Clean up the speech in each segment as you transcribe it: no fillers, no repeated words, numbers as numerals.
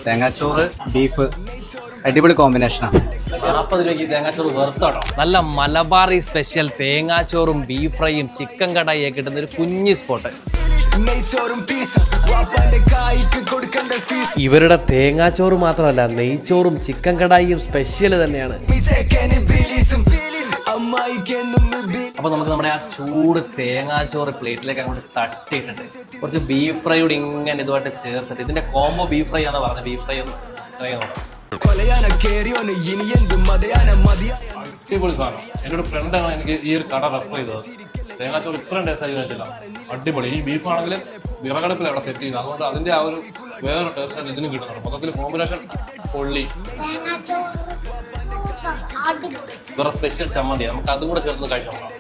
തേങ്ങാച്ചോറ് ബീഫ് അടിപൊളി കോമ്പിനേഷനാണ്. 40 രൂപയ്ക്ക് തേങ്ങാച്ചോറ് വെറുത്താട്ടോ. നല്ല മലബാറി സ്പെഷ്യൽ തേങ്ങാച്ചോറും ബീഫ് ഫ്രൈയും ചിക്കൻ കടായി കിട്ടുന്ന ഒരു കുഞ്ഞി സ്പോട്ട്. ഇവരുടെ തേങ്ങാച്ചോറ് മാത്രമല്ല, നെയ്ച്ചോറും ചിക്കൻ കടായിയും സ്പെഷ്യൽ തന്നെയാണ്. അപ്പൊ നമുക്ക് നമ്മുടെ ആ ചൂട് തേങ്ങാച്ചോറ് പ്ലേറ്റിലേക്ക് അങ്ങോട്ട് തട്ടിയിട്ടുണ്ട്. കുറച്ച് ബീഫ് ഫ്രൈ കൂടി ഇങ്ങനെ ഇതുമായിട്ട് ചേർത്തിട്ട്, ഇതിന്റെ കോംബോ ബീഫ് ഫ്രൈ ആണ് പറഞ്ഞത്. ബീഫ് ഫ്രൈ ഒന്ന് ട്രൈ നോക്കാം. അടിപൊളി സാധനം. എൻ്റെ ഒരു ഫ്രണ്ടാണ് എനിക്ക് ഈ ഒരു കട റെഫർ ചെയ്തത്. തേങ്ങാച്ചോറ് ഇത്രയും ടേസ്റ്റ് ആയി വെച്ചില്ല, അടിപൊളി. ഈ ബീഫ് ആണെങ്കിൽ വിറകടുപ്പിൽ അവിടെ സെറ്റ് ചെയ്ത്, അതുകൊണ്ട് അതിന്റെ ആ ഒരു വേറെ ടേസ്റ്റ് ഇതിന് കിട്ടുന്നുണ്ട്. മൊത്തത്തിൽ കോമ്പിനേഷൻ പൊള്ളി. വേറെ സ്പെഷ്യൽ ചമ്മന്തി, നമുക്ക് അതും കൂടെ ചേർന്ന് കഴിച്ചു നോക്കാം.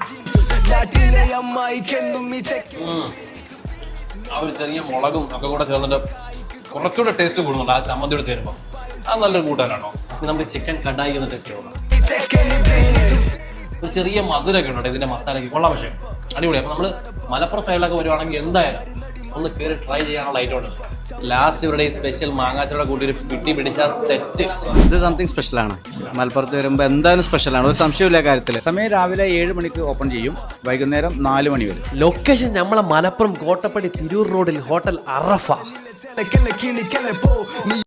ആ ഒരു ചെറിയ മുളകും ഒക്കെ കൂടെ ചേർന്നിട്ട് കുറച്ചുകൂടെ ടേസ്റ്റ് കൂടുന്നുണ്ട് ആ ചമ്മന്തിയോട് ചേരുമ്പോൾ. അത് നല്ലൊരു കൂട്ടാനാണോ. നമുക്ക് ചിക്കൻ കടായി ഒന്ന് ടേസ്റ്റ് ചെയ്യണം. ഒരു ചെറിയ മധുരമൊക്കെ ഉണ്ട് ഇതിന്റെ മസാലയ്ക്ക്, കൊള്ളാം. പക്ഷേ അടിപൊളി. അപ്പൊ നമ്മള് മലപ്പുറം സൈഡിലൊക്കെ വരുവാണെങ്കിൽ എന്തായാലും ഒന്ന് കയറി ട്രൈ ചെയ്യാനുള്ള ഐറ്റം ഉണ്ട്. ലാസ്റ്റ് ഇവരുടെ ഈ സ്പെഷ്യൽ മാങ്ങാച്ചോടെ കൂട്ടി ഒരു പിടി പിടിച്ച സെറ്റ്. ഇത് സംതിങ് സ്പെഷ്യലാണ്. മലപ്പുറത്ത് വരുമ്പോൾ എന്തായാലും സ്പെഷ്യലാണ്, ഒരു സംശയമില്ല കാര്യത്തിൽ. സമയം രാവിലെ 7 മണിക്ക് ഓപ്പൺ ചെയ്യും, വൈകുന്നേരം 4 മണി വരെ. ലൊക്കേഷൻ നമ്മളെ മലപ്പുറം കോട്ടപ്പടി തിരൂർ റോഡിൽ ഹോട്ടൽ അറഫ.